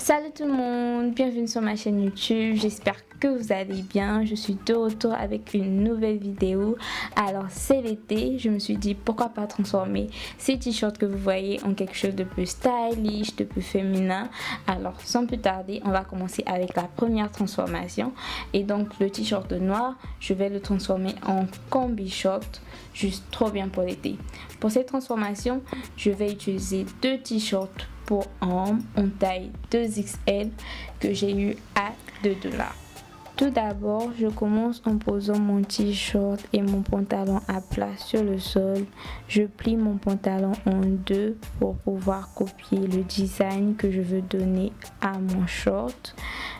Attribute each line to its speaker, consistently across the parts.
Speaker 1: Salut tout le monde, bienvenue sur ma chaîne YouTube, j'espère que vous allez bien. Je suis de retour avec une nouvelle vidéo. Alors c'est l'été, je me suis dit pourquoi pas transformer ces t-shirts que vous voyez en quelque chose de plus stylish, de plus féminin. Alors sans plus tarder, on va commencer avec la première transformation. Et donc le t-shirt noir, je vais le transformer en combi short, juste trop bien pour l'été. Pour cette transformation, je vais utiliser deux t-shirts pour hommes en taille 2XL que j'ai eu à $2. Tout d'abord, je commence en posant mon t-shirt et mon pantalon à plat sur le sol. Je plie mon pantalon en deux pour pouvoir copier le design que je veux donner à mon short.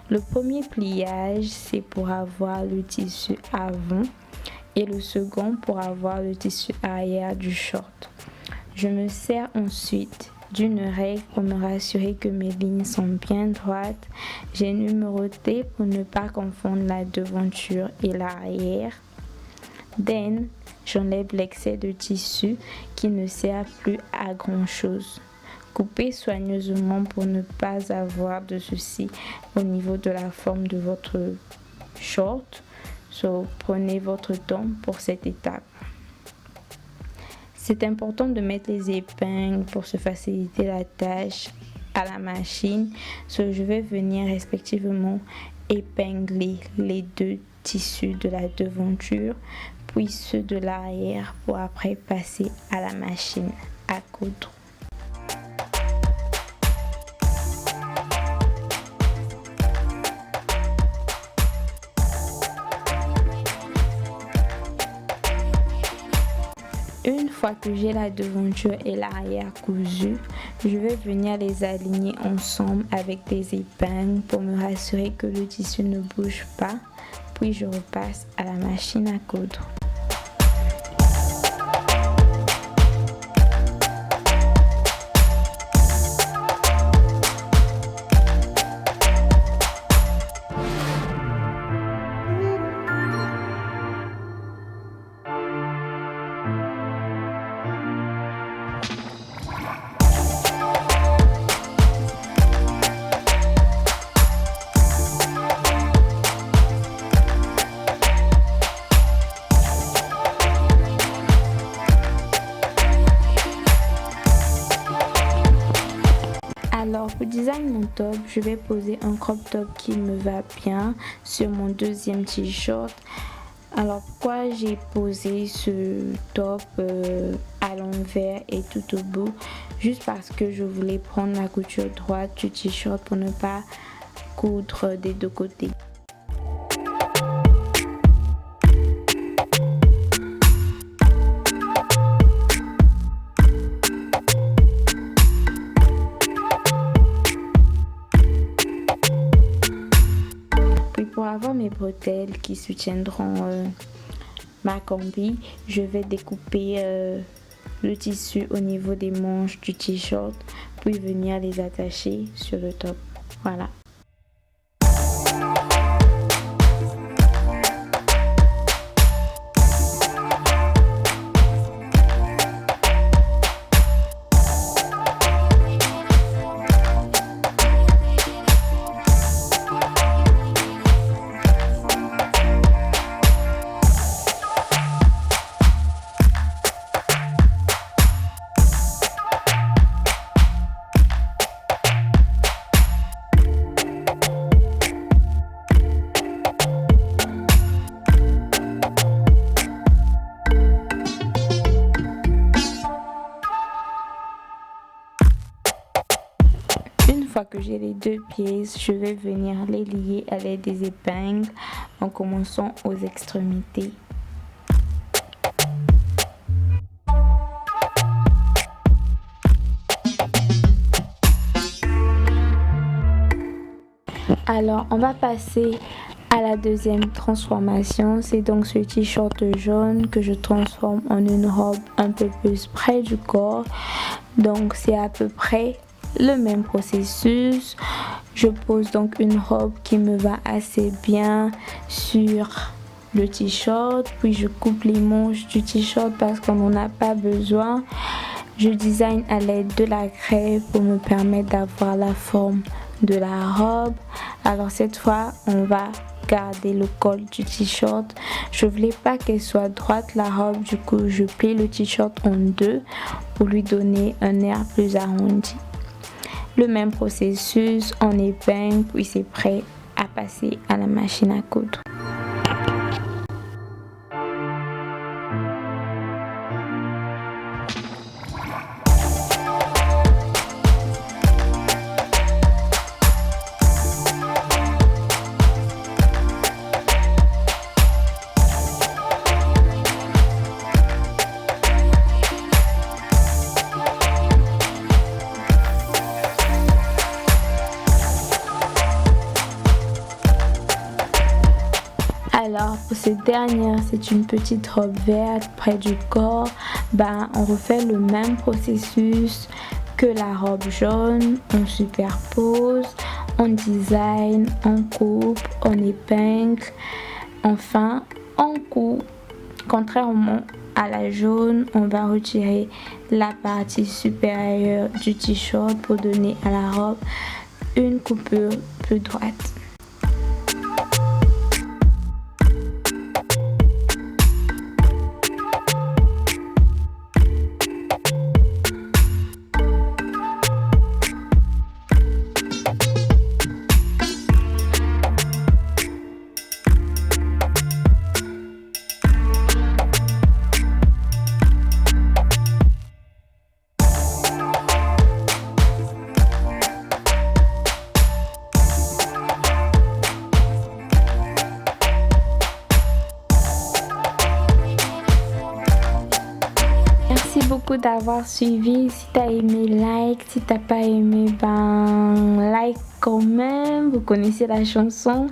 Speaker 1: Le premier pliage, c'est pour avoir le tissu avant et le second pour avoir le tissu arrière du short. Je me sers ensuite d'une règle pour me rassurer que mes lignes sont bien droites. J'ai numéroté pour ne pas confondre la devanture et l'arrière. Then, j'enlève l'excès de tissu qui ne sert plus à grand chose. Coupez soigneusement pour ne pas avoir de soucis au niveau de la forme de votre short. Prenez votre temps pour cette étape. C'est important de mettre les épingles pour se faciliter la tâche à la machine. Je vais venir respectivement épingler les deux tissus de la devanture, puis ceux de l'arrière pour après passer à la machine à coudre. Une fois que j'ai la devanture et l'arrière cousus, je vais venir les aligner ensemble avec des épingles pour me rassurer que le tissu ne bouge pas, puis je repasse à la machine à coudre. Alors pour design mon top, je vais poser un crop top qui me va bien sur mon deuxième t-shirt. Alors pourquoi j'ai posé ce top à l'envers et tout au bout? Juste parce que je voulais prendre la couture droite du t-shirt pour ne pas coudre des deux côtés. Pour avoir mes bretelles qui soutiendront ma combi, je vais découper le tissu au niveau des manches du t-shirt, puis venir les attacher sur le top. Voilà. Une fois que j'ai les deux pièces, je vais venir les lier à l'aide des épingles en commençant aux extrémités. Alors on va passer à la deuxième transformation. C'est donc ce t-shirt jaune que je transforme en une robe un peu plus près du corps. Donc c'est à peu près le même processus. Je pose donc une robe qui me va assez bien sur le t-shirt, puis je coupe les manches du t-shirt parce qu'on n'en a pas besoin. Je design à l'aide de la crêpe pour me permettre d'avoir la forme de la robe. Alors cette fois, on va garder le col du t-shirt. Je voulais pas qu'elle soit droite la robe, du coup je plie le t-shirt en deux pour lui donner un air plus arrondi. Le même processus, on épingle puis c'est prêt à passer à la machine à coudre. Alors pour cette dernière, c'est une petite robe verte près du corps. On refait le même processus que la robe jaune. On superpose, on design, on coupe, on épingle. Enfin, on coud. Contrairement à la jaune, on va retirer la partie supérieure du t-shirt pour donner à la robe une coupure plus droite. Merci beaucoup d'avoir suivi. Si t'as aimé, like. Si t'as pas aimé, like quand même. Vous connaissez la chanson.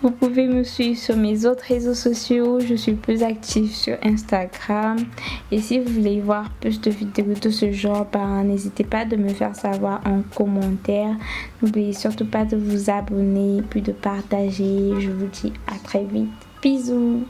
Speaker 1: Vous pouvez me suivre sur mes autres réseaux sociaux. Je suis plus active sur Instagram. Et si vous voulez voir plus de vidéos de ce genre, n'hésitez pas de me faire savoir en commentaire. N'oubliez surtout pas de vous abonner puis de partager. Je vous dis à très vite. Bisous.